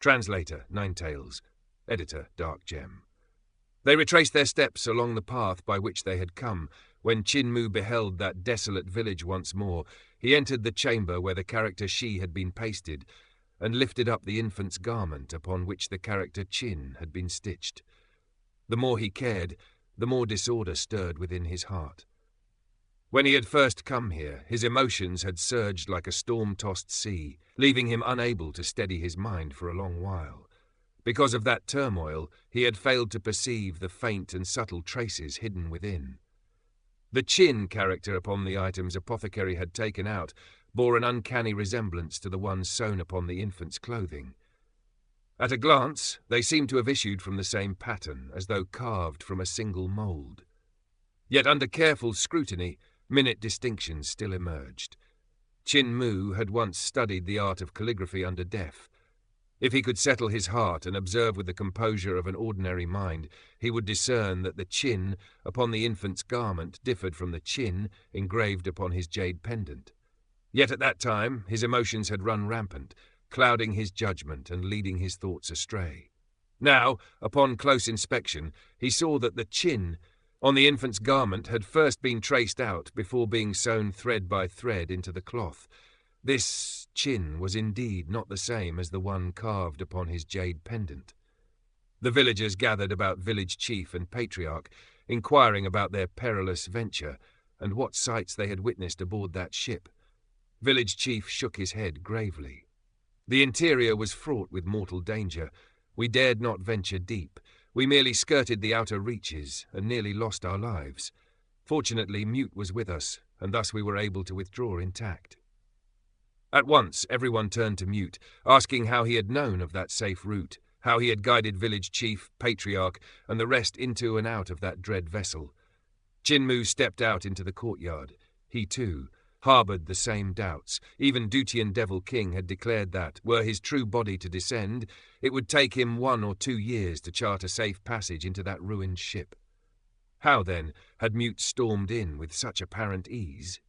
Translator, Ninetales. Editor, Dark Gem. They retraced their steps along the path by which they had come. When Chin-Mu beheld that desolate village once more, he entered the chamber where the character Shi had been pasted, and lifted up the infant's garment upon which the character Chin had been stitched. The more he cared, the more disorder stirred within his heart. When he had first come here, his emotions had surged like a storm-tossed sea, leaving him unable to steady his mind for a long while. Because of that turmoil, he had failed to perceive the faint and subtle traces hidden within. The Chin character upon the items Apothecary had taken out bore an uncanny resemblance to the one sewn upon the infant's clothing. At a glance, they seemed to have issued from the same pattern, as though carved from a single mould. Yet under careful scrutiny, minute distinctions still emerged. Chin-Mu had once studied the art of calligraphy under Death. If he could settle his heart and observe with the composure of an ordinary mind, he would discern that the chin upon the infant's garment differed from the chin engraved upon his jade pendant. Yet at that time his emotions had run rampant, clouding his judgment and leading his thoughts astray. Now, upon close inspection, he saw that the chin on the infant's garment had first been traced out before being sewn thread by thread into the cloth. This chin was indeed not the same as the one carved upon his jade pendant. The villagers gathered about village chief and patriarch, inquiring about their perilous venture and what sights they had witnessed aboard that ship. Village chief shook his head gravely. The interior was fraught with mortal danger. We dared not venture deep. We merely skirted the outer reaches and nearly lost our lives. Fortunately, Mute was with us, and thus we were able to withdraw intact. At once, everyone turned to Mute, asking how he had known of that safe route, how he had guided village chief, patriarch, and the rest into and out of that dread vessel. Chin-Mu stepped out into the courtyard. He, too, harboured the same doubts. Even Dutian Devil King had declared that, were his true body to descend, it would take him 1 or 2 years to chart a safe passage into that ruined ship. How, then, had Mute stormed in with such apparent ease?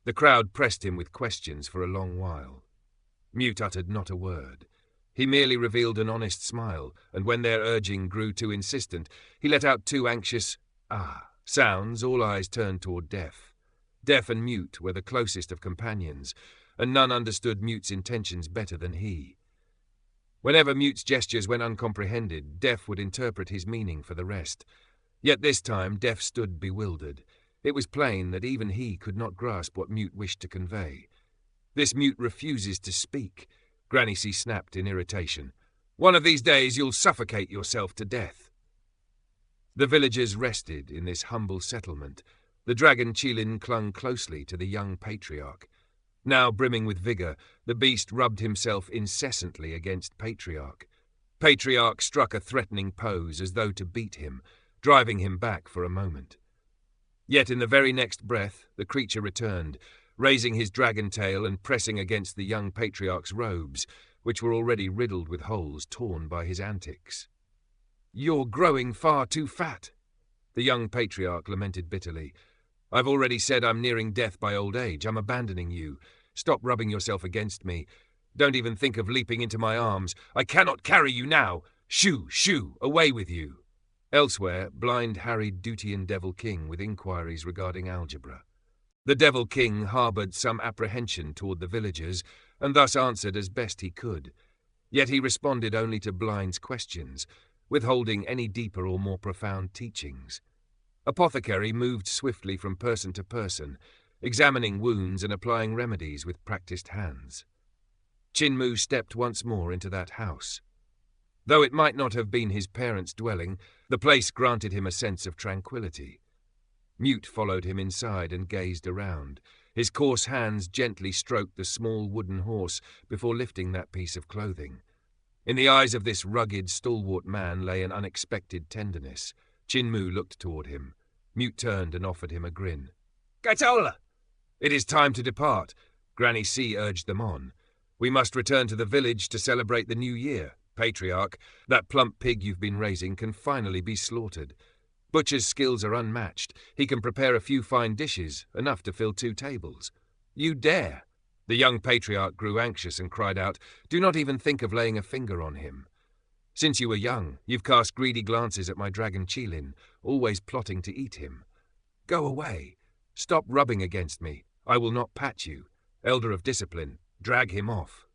The crowd pressed him with questions for a long while. Mute uttered not a word. He merely revealed an honest smile, and when their urging grew too insistent, he let out 2 anxious "ah" sounds. All eyes turned toward Death. Death and Mute were the closest of companions, and none understood Mute's intentions better than he. Whenever Mute's gestures went uncomprehended, Death would interpret his meaning for the rest. Yet this time Death stood bewildered. It was plain that even he could not grasp what Mute wished to convey. "This Mute refuses to speak," Granny C snapped in irritation. "One of these days you'll suffocate yourself to death." The villagers rested in this humble settlement. The dragon Qilin clung closely to the young patriarch. Now brimming with vigour, the beast rubbed himself incessantly against Patriarch. Patriarch struck a threatening pose as though to beat him, driving him back for a moment. Yet in the very next breath, the creature returned, raising his dragon tail and pressing against the young patriarch's robes, which were already riddled with holes torn by his antics. "You're growing far too fat," the young patriarch lamented bitterly. "I've already said I'm nearing death by old age. I'm abandoning you. Stop rubbing yourself against me. Don't even think of leaping into my arms. I cannot carry you now. Shoo, shoo, away with you." Elsewhere, blind harried Dutian Devil King with inquiries regarding algebra. The Devil King harboured some apprehension toward the villagers, and thus answered as best he could. Yet he responded only to Blind's questions, withholding any deeper or more profound teachings. Apothecary moved swiftly from person to person, examining wounds and applying remedies with practised hands. Chin-Mu stepped once more into that house. Though it might not have been his parents' dwelling, the place granted him a sense of tranquility. Mute followed him inside and gazed around. His coarse hands gently stroked the small wooden horse before lifting that piece of clothing. In the eyes of this rugged, stalwart man lay an unexpected tenderness. Chin-Mu looked toward him. Mute turned and offered him a grin. "Gaetola!" "It is time to depart," Granny C urged them on. "We must return to the village to celebrate the new year. Patriarch, that plump pig you've been raising can finally be slaughtered. Butcher's skills are unmatched. He can prepare a few fine dishes, enough to fill 2 tables. You dare!" The young patriarch grew anxious and cried out, "Do not even think of laying a finger on him. Since you were young, you've cast greedy glances at my dragon Qilin, always plotting to eat him. Go away. Stop rubbing against me. I will not pat you. Elder of Discipline, drag him off."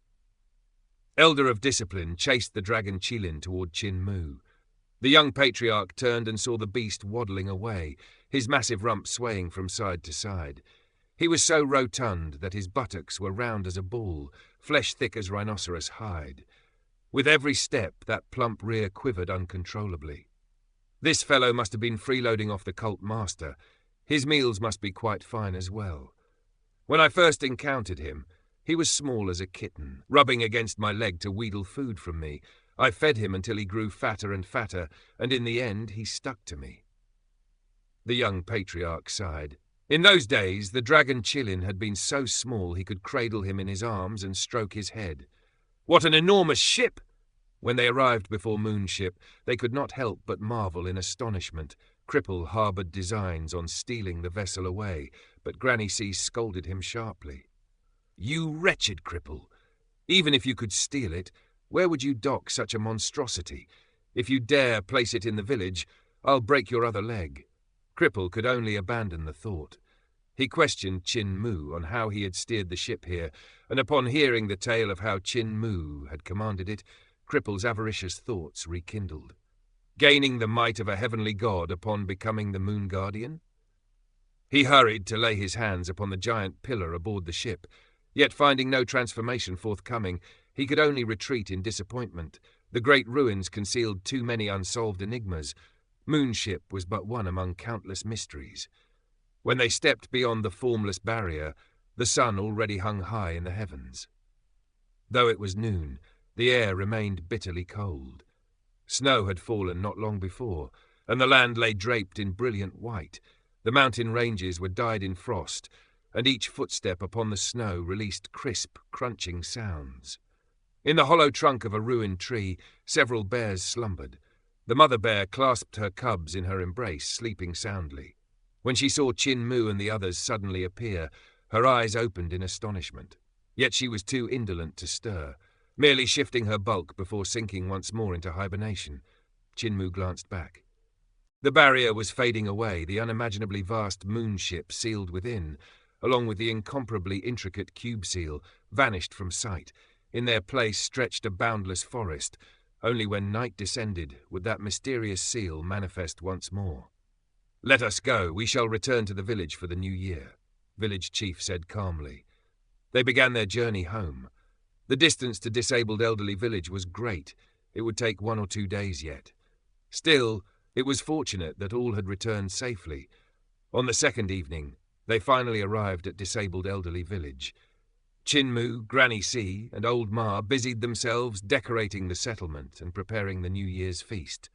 Elder of Discipline chased the dragon Qilin toward Qin Mu. The young patriarch turned and saw the beast waddling away, his massive rump swaying from side to side. He was so rotund that his buttocks were round as a ball, flesh thick as rhinoceros hide. With every step, that plump rear quivered uncontrollably. This fellow must have been freeloading off the cult master. His meals must be quite fine as well. When I first encountered him, he was small as a kitten, rubbing against my leg to wheedle food from me. I fed him until he grew fatter and fatter, and in the end he stuck to me. The young patriarch sighed. In those days, the dragon Qilin had been so small he could cradle him in his arms and stroke his head. What an enormous ship! When they arrived before Moonship, they could not help but marvel in astonishment. Cripple harboured designs on stealing the vessel away, but Granny C scolded him sharply. "You wretched Cripple! Even if you could steal it, where would you dock such a monstrosity? If you dare place it in the village, I'll break your other leg." Cripple could only abandon the thought. He questioned Qin Mu on how he had steered the ship here, and upon hearing the tale of how Qin Mu had commanded it, Cripple's avaricious thoughts rekindled. Gaining the might of a heavenly god upon becoming the Moon Guardian? He hurried to lay his hands upon the giant pillar aboard the ship, yet finding no transformation forthcoming, he could only retreat in disappointment. The great ruins concealed too many unsolved enigmas. Moonship was but one among countless mysteries. When they stepped beyond the formless barrier, the sun already hung high in the heavens. Though it was noon, the air remained bitterly cold. Snow had fallen not long before, and the land lay draped in brilliant white. The mountain ranges were dyed in frost, and each footstep upon the snow released crisp, crunching sounds. In the hollow trunk of a ruined tree, several bears slumbered. The mother bear clasped her cubs in her embrace, sleeping soundly. When she saw Qin Mu and the others suddenly appear, her eyes opened in astonishment. Yet she was too indolent to stir, merely shifting her bulk before sinking once more into hibernation. Qin Mu glanced back. The barrier was fading away, the unimaginably vast moonship sealed within, along with the incomparably intricate cube seal, vanished from sight. In their place stretched a boundless forest. Only when night descended would that mysterious seal manifest once more. "Let us go. We shall return to the village for the new year," village chief said calmly. They began their journey home. The distance to disabled elderly village was great. It would take 1 or 2 days yet. Still, it was fortunate that all had returned safely. On the second evening, they finally arrived at disabled elderly village. Qin Mu, Granny C, and Old Ma busied themselves decorating the settlement and preparing the New Year's feast.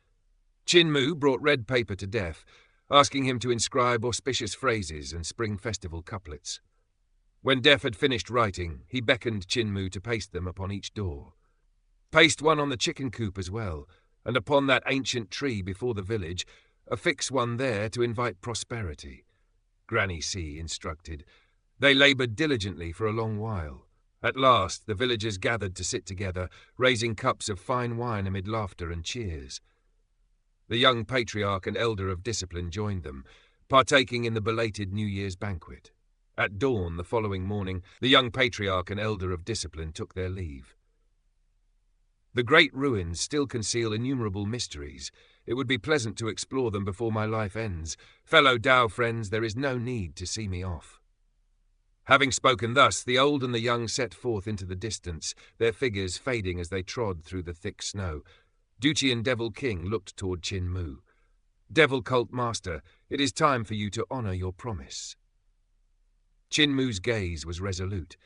Qin Mu brought red paper to Deaf, asking him to inscribe auspicious phrases and spring festival couplets. When Deaf had finished writing, he beckoned Qin Mu to paste them upon each door. "Paste one on the chicken coop as well, and upon that ancient tree before the village, affix one there to invite prosperity," Granny C instructed. They laboured diligently for a long while. At last, the villagers gathered to sit together, raising cups of fine wine amid laughter and cheers. The young patriarch and elder of discipline joined them, partaking in the belated New Year's banquet. At dawn the following morning, the young patriarch and elder of discipline took their leave. "The great ruins still conceal innumerable mysteries. It would be pleasant to explore them before my life ends. Fellow Dao friends, there is no need to see me off." Having spoken thus, the old and the young set forth into the distance, their figures fading as they trod through the thick snow. Duchian Devil King looked toward Qin Mu. "Devil Cult Master, it is time for you to honour your promise." Qin Mu's gaze was resolute.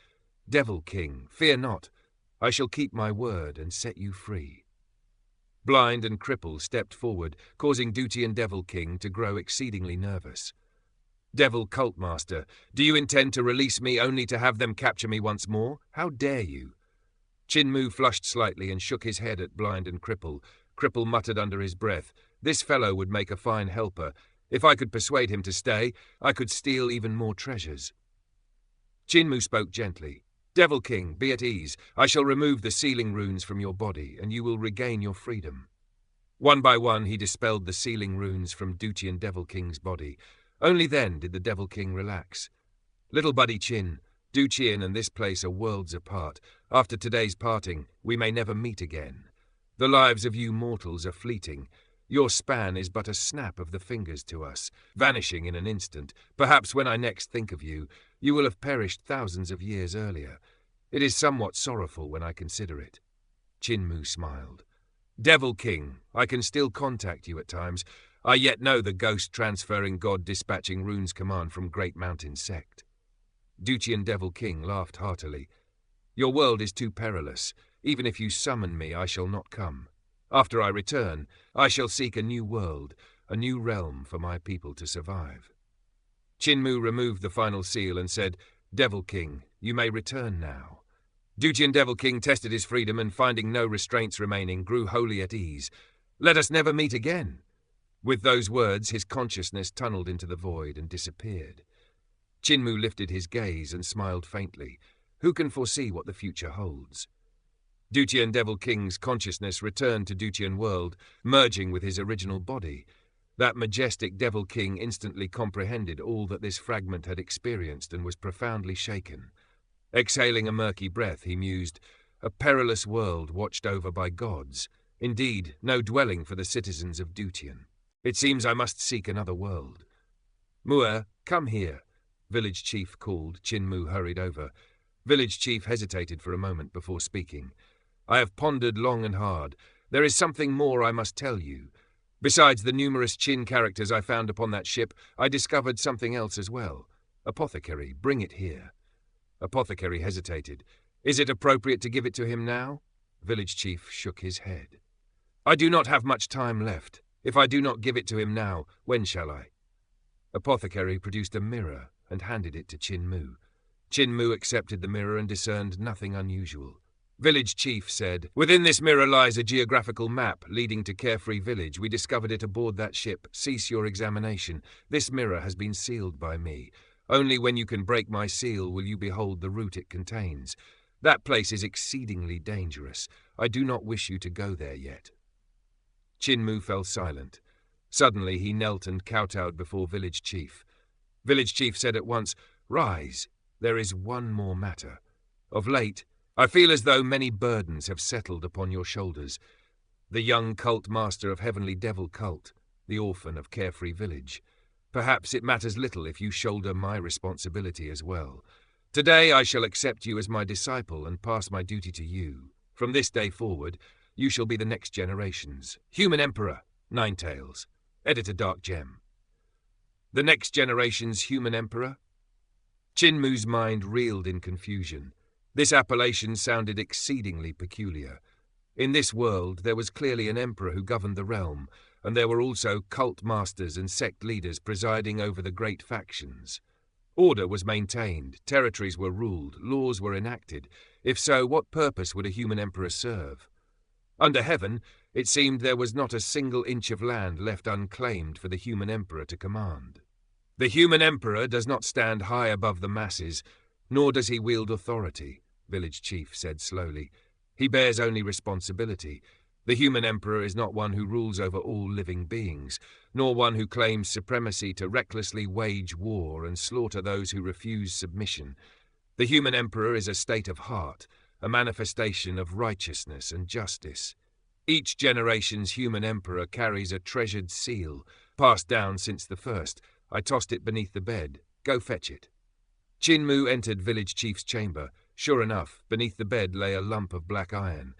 "Devil King, fear not. I shall keep my word and set you free." Blind and Cripple stepped forward, causing Duchian Devil King to grow exceedingly nervous. "Devil Cult Master, do you intend to release me only to have them capture me once more? How dare you?" Qin Mu flushed slightly and shook his head at Blind and Cripple. Cripple muttered under his breath, "This fellow would make a fine helper. If I could persuade him to stay, I could steal even more treasures." Qin Mu spoke gently. Devil King, be at ease. I shall remove the sealing runes from your body, and you will regain your freedom. One by one he dispelled the sealing runes from Dutian Devil King's body. Only then did the Devil King relax. Little buddy Chin, Dutian and this place are worlds apart. After today's parting, we may never meet again. The lives of you mortals are fleeting. Your span is but a snap of the fingers to us, vanishing in an instant. Perhaps when I next think of you, you will have perished thousands of years earlier. It is somewhat sorrowful when I consider it. Chin-Mu smiled. Devil King, I can still contact you at times. I yet know the ghost-transferring god dispatching runes command from Great Mountain Sect. Dutian Devil King laughed heartily. Your world is too perilous. Even if you summon me, I shall not come. After I return, I shall seek a new world, a new realm for my people to survive. Chin-Mu removed the final seal and said, Devil King, you may return now. Dutian Devil King tested his freedom and, finding no restraints remaining, grew wholly at ease. Let us never meet again. With those words, his consciousness tunneled into the void and disappeared. Chin-Mu lifted his gaze and smiled faintly. Who can foresee what the future holds? Dutian Devil King's consciousness returned to Dutian world, merging with his original body. That majestic Devil King instantly comprehended all that this fragment had experienced and was profoundly shaken. Exhaling a murky breath, he mused, a perilous world watched over by gods. Indeed, no dwelling for the citizens of Dutian. It seems I must seek another world. Mu'er, come here, village chief called. Chin-Mu hurried over. Village chief hesitated for a moment before speaking. I have pondered long and hard. There is something more I must tell you. Besides the numerous Chin characters I found upon that ship, I discovered something else as well. Apothecary, bring it here. Apothecary hesitated. Is it appropriate to give it to him now? Village chief shook his head. I do not have much time left. If I do not give it to him now, when shall I? Apothecary produced a mirror and handed it to Chin-Mu. Chin-Mu accepted the mirror and discerned nothing unusual. Village chief said, Within this mirror lies a geographical map leading to Carefree Village. We discovered it aboard that ship. Cease your examination. This mirror has been sealed by me. Only when you can break my seal will you behold the route it contains. That place is exceedingly dangerous. I do not wish you to go there yet. Chin-Mu fell silent. Suddenly he knelt and kowtowed before Village Chief. Village Chief said at once, Rise, there is one more matter. Of late, I feel as though many burdens have settled upon your shoulders. The young cult master of Heavenly Devil Cult, the orphan of Carefree Village. Perhaps it matters little if you shoulder my responsibility as well. Today I shall accept you as my disciple and pass my duty to you. From this day forward, you shall be the next generation's Human Emperor, Ninetales. Editor Dark Gem. The next generation's Human Emperor? Chin-Mu's mind reeled in confusion. This appellation sounded exceedingly peculiar. In this world, there was clearly an emperor who governed the realm, and there were also cult masters and sect leaders presiding over the great factions. Order was maintained, territories were ruled, laws were enacted. If so, what purpose would a human emperor serve? Under heaven, it seemed there was not a single inch of land left unclaimed for the human emperor to command. The human emperor does not stand high above the masses, nor does he wield authority, Village Chief said slowly. He bears only responsibility. The human emperor is not one who rules over all living beings, nor one who claims supremacy to recklessly wage war and slaughter those who refuse submission. The human emperor is a state of heart, a manifestation of righteousness and justice. Each generation's human emperor carries a treasured seal, passed down since the first. I tossed it beneath the bed. Go fetch it. Chin-Mu entered Village Chief's chamber. Sure enough, beneath the bed lay a lump of black iron.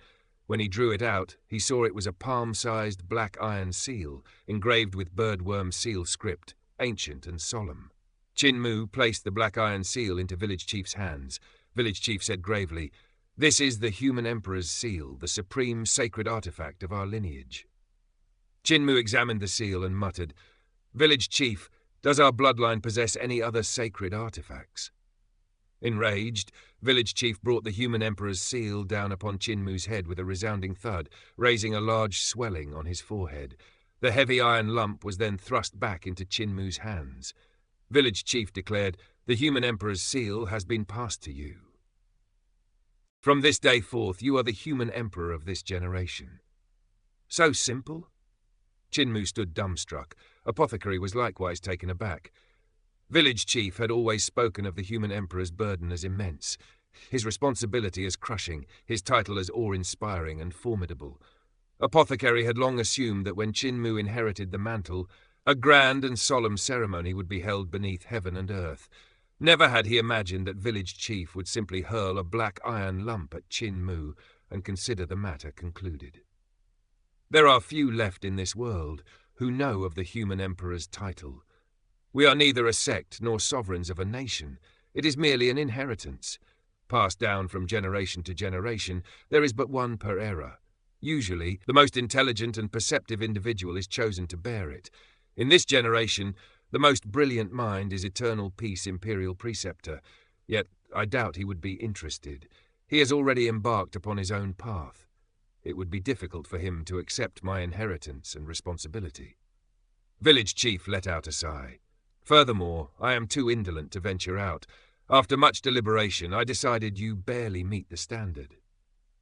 When he drew it out, he saw it was a palm-sized black iron seal, engraved with birdworm seal script, ancient and solemn. Chin-Mu placed the black iron seal into Village Chief's hands. Village Chief said gravely, This is the human emperor's seal, the supreme sacred artifact of our lineage. Chin-Mu examined the seal and muttered, Village Chief, does our bloodline possess any other sacred artifacts? Enraged, Village Chief brought the human emperor's seal down upon Chin-Mu's head with a resounding thud, raising a large swelling on his forehead. The heavy iron lump was then thrust back into Chin-Mu's hands. Village Chief declared, The human emperor's seal has been passed to you. From this day forth, you are the human emperor of this generation. So simple? Chinmu stood dumbstruck. Apothecary was likewise taken aback. Village chief had always spoken of the human emperor's burden as immense, his responsibility as crushing, his title as awe-inspiring and formidable. Apothecary had long assumed that when Chinmu inherited the mantle, a grand and solemn ceremony would be held beneath heaven and earth. Never had he imagined that village chief would simply hurl a black iron lump at Chinmu and consider the matter concluded. There are few left in this world who know of the human emperor's title. We are neither a sect nor sovereigns of a nation. It is merely an inheritance. Passed down from generation to generation, there is but one per era. Usually, the most intelligent and perceptive individual is chosen to bear it. In this generation, the most brilliant mind is Eternal Peace Imperial Preceptor, yet I doubt he would be interested. He has already embarked upon his own path. It would be difficult for him to accept my inheritance and responsibility. Village chief let out a sigh. Furthermore, I am too indolent to venture out. After much deliberation, I decided you barely meet the standard.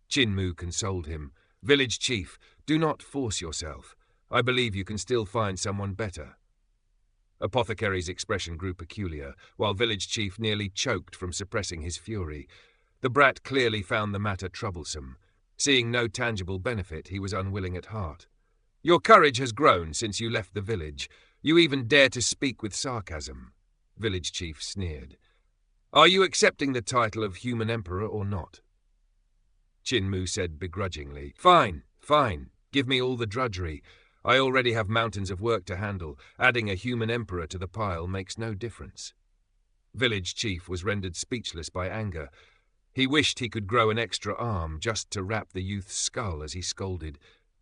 Chinmu consoled him. Village chief, do not force yourself. I believe you can still find someone better. Apothecary's expression grew peculiar, while village chief nearly choked from suppressing his fury. The brat clearly found the matter troublesome. Seeing no tangible benefit, he was unwilling at heart. Your courage has grown since you left the village. You even dare to speak with sarcasm. Village chief sneered. Are you accepting the title of human emperor or not? Chinmu said begrudgingly, Fine. Give me all the drudgery. I already have mountains of work to handle. Adding a human emperor to the pile makes no difference. Village chief was rendered speechless by anger. He wished he could grow an extra arm just to rap the youth's skull as he scolded.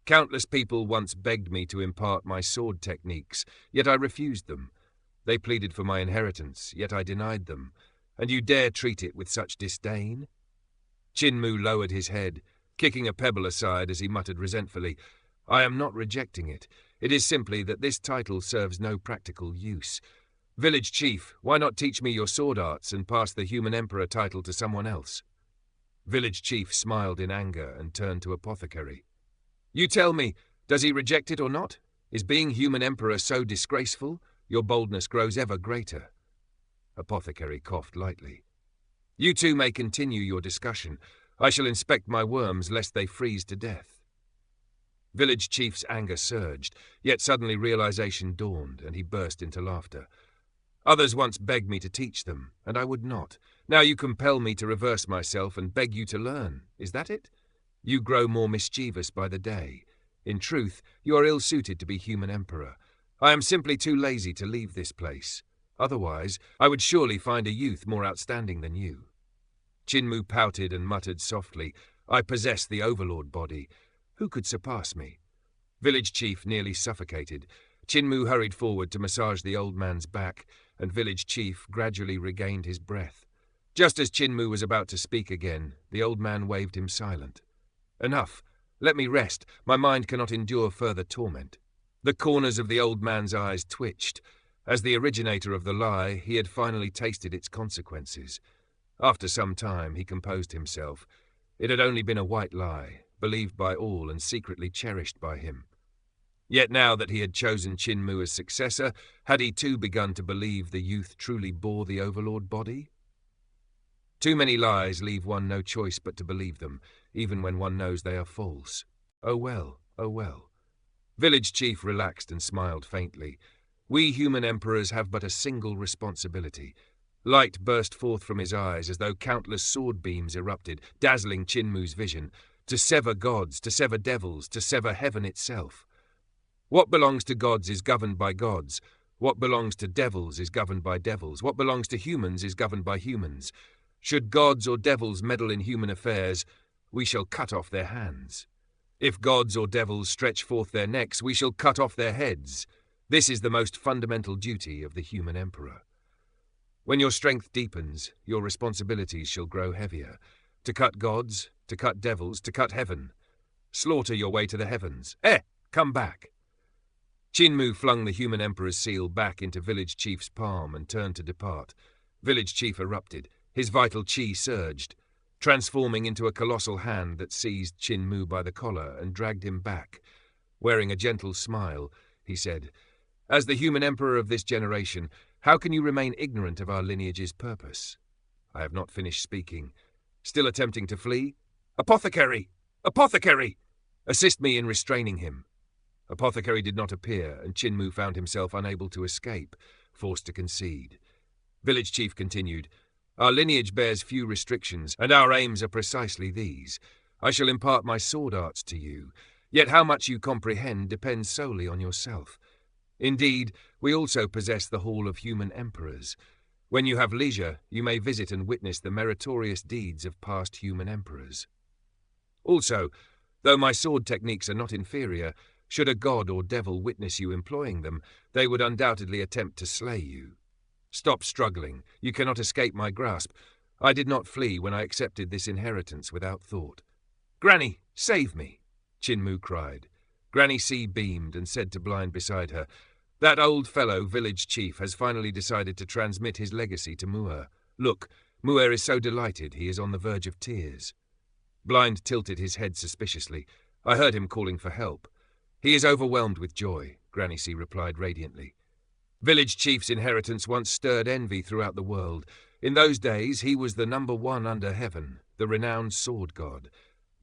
Countless people once begged me to impart my sword techniques, yet I refused them. They pleaded for my inheritance, yet I denied them. And you dare treat it with such disdain? Chinmu lowered his head, kicking a pebble aside as he muttered resentfully, I am not rejecting it. It is simply that this title serves no practical use. Village chief, why not teach me your sword arts and pass the human emperor title to someone else? Village chief smiled in anger and turned to Apothecary. You tell me, does he reject it or not? Is being human emperor so disgraceful? Your boldness grows ever greater. Apothecary coughed lightly. You two may continue your discussion. I shall inspect my worms lest they freeze to death. Village chief's anger surged, yet suddenly realization dawned, and he burst into laughter. Others once begged me to teach them, and I would not. Now you compel me to reverse myself and beg you to learn. Is that it? You grow more mischievous by the day. In truth, you are ill-suited to be human emperor. I am simply too lazy to leave this place. Otherwise, I would surely find a youth more outstanding than you. Chinmu pouted and muttered softly, I possess the overlord body. Who could surpass me? Village chief nearly suffocated. Chinmu hurried forward to massage the old man's back, and village chief gradually regained his breath. Just as Chinmu was about to speak again, the old man waved him silent. Enough. Let me rest. My mind cannot endure further torment. The corners of the old man's eyes twitched. As the originator of the lie, he had finally tasted its consequences. After some time, he composed himself. It had only been a white lie, believed by all and secretly cherished by him. Yet now that he had chosen Chinmu as successor, had he too begun to believe the youth truly bore the overlord body? Too many lies leave one no choice but to believe them, even when one knows they are false. Oh well, oh well. Village chief relaxed and smiled faintly. We human emperors have but a single responsibility. Light burst forth from his eyes as though countless sword beams erupted, dazzling Chinmu's vision. To sever gods, to sever devils, to sever heaven itself. What belongs to gods is governed by gods. What belongs to devils is governed by devils. What belongs to humans is governed by humans. Should gods or devils meddle in human affairs, we shall cut off their hands. If gods or devils stretch forth their necks, we shall cut off their heads. This is the most fundamental duty of the human emperor. When your strength deepens, your responsibilities shall grow heavier. To cut gods, to cut devils, to cut heaven. Slaughter your way to the heavens. Come back. Chinmu flung the human emperor's seal back into village chief's palm and turned to depart. Village chief erupted. His vital chi surged. transforming into a colossal hand that seized Qin Mu by the collar and dragged him back. Wearing a gentle smile, he said, "As the human emperor of this generation, how can you remain ignorant of our lineage's purpose?" I have not finished speaking. Still attempting to flee? "Apothecary! Apothecary! Assist me in restraining him." Apothecary did not appear, and Qin Mu found himself unable to escape, forced to concede. Village chief continued, "Our lineage bears few restrictions, and our aims are precisely these. I shall impart my sword arts to you, yet how much you comprehend depends solely on yourself. Indeed, we also possess the Hall of Human Emperors. When you have leisure, you may visit and witness the meritorious deeds of past human emperors. Also, though my sword techniques are not inferior, should a god or devil witness you employing them, they would undoubtedly attempt to slay you. Stop struggling. You cannot escape my grasp. I did not flee when I accepted this inheritance without thought." "Granny, save me!" Qin Mu cried. Granny C beamed and said to Blind beside her, "That old fellow, village chief, has finally decided to transmit his legacy to Muir. Look, Muir is so delighted he is on the verge of tears." Blind tilted his head suspiciously. I heard him calling for help. "He is overwhelmed with joy," Granny C replied radiantly. "Village chief's inheritance once stirred envy throughout the world. In those days, he was the #1 under heaven, the renowned sword god.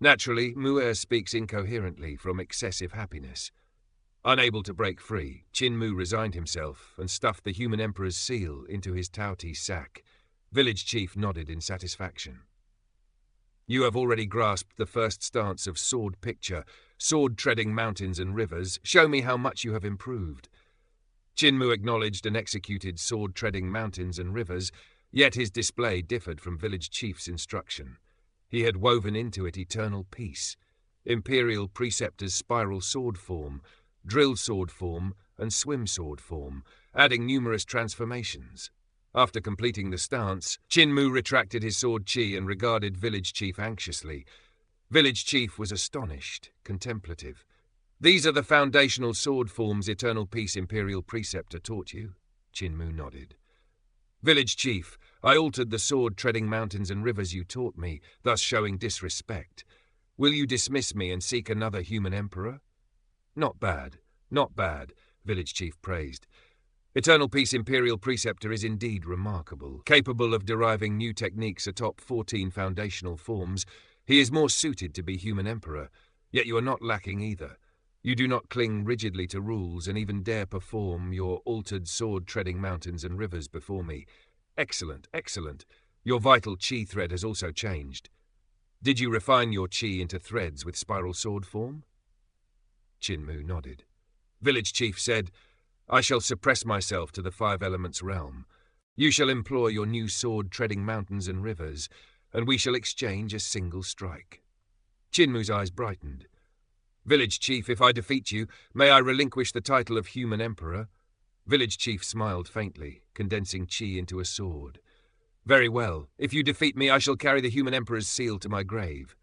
Naturally, Muir speaks incoherently from excessive happiness." Unable to break free, Qin Mu resigned himself and stuffed the human emperor's seal into his Tauti sack. Village chief nodded in satisfaction. "You have already grasped the first stance of sword picture, sword-treading mountains and rivers. Show me how much you have improved." Qin Mu acknowledged and executed sword-treading mountains and rivers, yet his display differed from village chief's instruction. He had woven into it eternal peace, imperial preceptor's spiral sword form, drill sword form, and swim sword form, adding numerous transformations. After completing the stance, Qin Mu retracted his sword chi and regarded village chief anxiously. Village chief was astonished, contemplative. "These are the foundational sword forms Eternal Peace Imperial Preceptor taught you?" Qin Mu nodded. "Village chief, I altered the sword-treading mountains and rivers you taught me, thus showing disrespect. Will you dismiss me and seek another human emperor?" "Not bad, not bad," village chief praised. "Eternal Peace Imperial Preceptor is indeed remarkable, capable of deriving new techniques atop 14 foundational forms. He is more suited to be human emperor, yet you are not lacking either. You do not cling rigidly to rules and even dare perform your altered sword-treading mountains and rivers before me. Excellent, excellent. Your vital chi thread has also changed. Did you refine your chi into threads with spiral sword form?" Qin Mu nodded. Village chief said, "I shall suppress myself to the 5 elements realm. You shall employ your new sword-treading mountains and rivers, and we shall exchange a single strike." Qin Mu's eyes brightened. "Village chief, if I defeat you, may I relinquish the title of human emperor?" Village chief smiled faintly, condensing chi into a sword. "Very well. If you defeat me, I shall carry the human emperor's seal to my grave."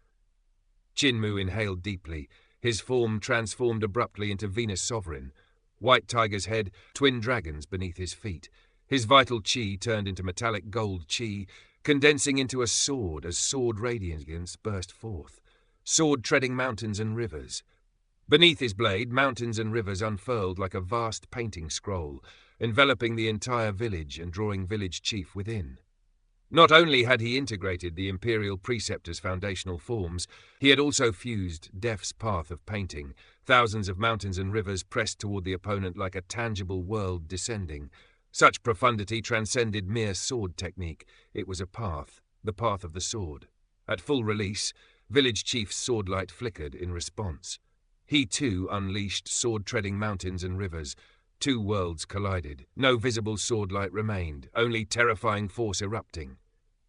Qin Mu inhaled deeply. His form transformed abruptly into Venus Sovereign. White tiger's head, twin dragons beneath his feet. His vital chi turned into metallic gold chi, condensing into a sword as sword radiance burst forth. Sword-treading mountains and rivers. Beneath his blade, mountains and rivers unfurled like a vast painting scroll, enveloping the entire village and drawing village chief within. Not only had he integrated the Imperial Preceptor's foundational forms, he had also fused Def's path of painting, thousands of mountains and rivers pressed toward the opponent like a tangible world descending. Such profundity transcended mere sword technique. It was a path, the path of the sword. At full release, village chief's swordlight flickered in response. He too unleashed sword-treading mountains and rivers. 2 worlds collided. No visible swordlight remained, only terrifying force erupting.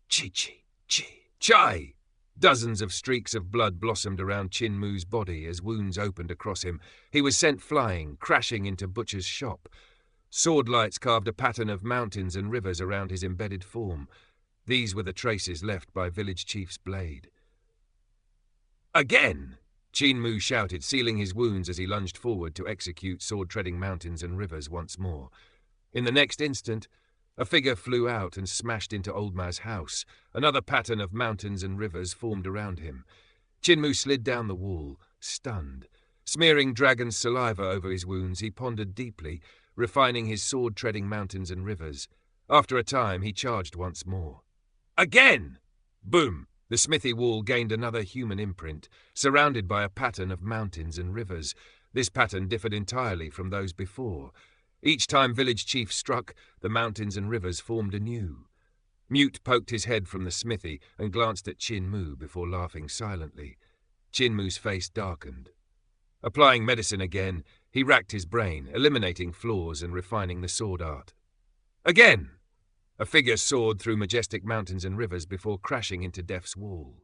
Chi-chi, chi, chai! Dozens of streaks of blood blossomed around Qin Mu's body as wounds opened across him. He was sent flying, crashing into Butcher's shop. Swordlights carved a pattern of mountains and rivers around his embedded form. These were the traces left by village chief's blade. "Again!" Qin Mu shouted, sealing his wounds as he lunged forward to execute sword-treading mountains and rivers once more. In the next instant, A figure flew out and smashed into Oldma's house. Another pattern of mountains and rivers formed around him. Chinmu slid down the wall, stunned. Smearing dragon's saliva over his wounds, he pondered deeply, refining his sword-treading mountains and rivers. After a time, he charged once more. Again! Boom! The smithy wall gained another human imprint, surrounded by a pattern of mountains and rivers. This pattern differed entirely from those before. Each time village chief struck, the mountains and rivers formed anew. Mute poked his head from the smithy and glanced at Chinmu before laughing silently. Chinmu's face darkened. Applying medicine again, he racked his brain, eliminating flaws and refining the sword art. Again! A figure soared through majestic mountains and rivers before crashing into Death's wall.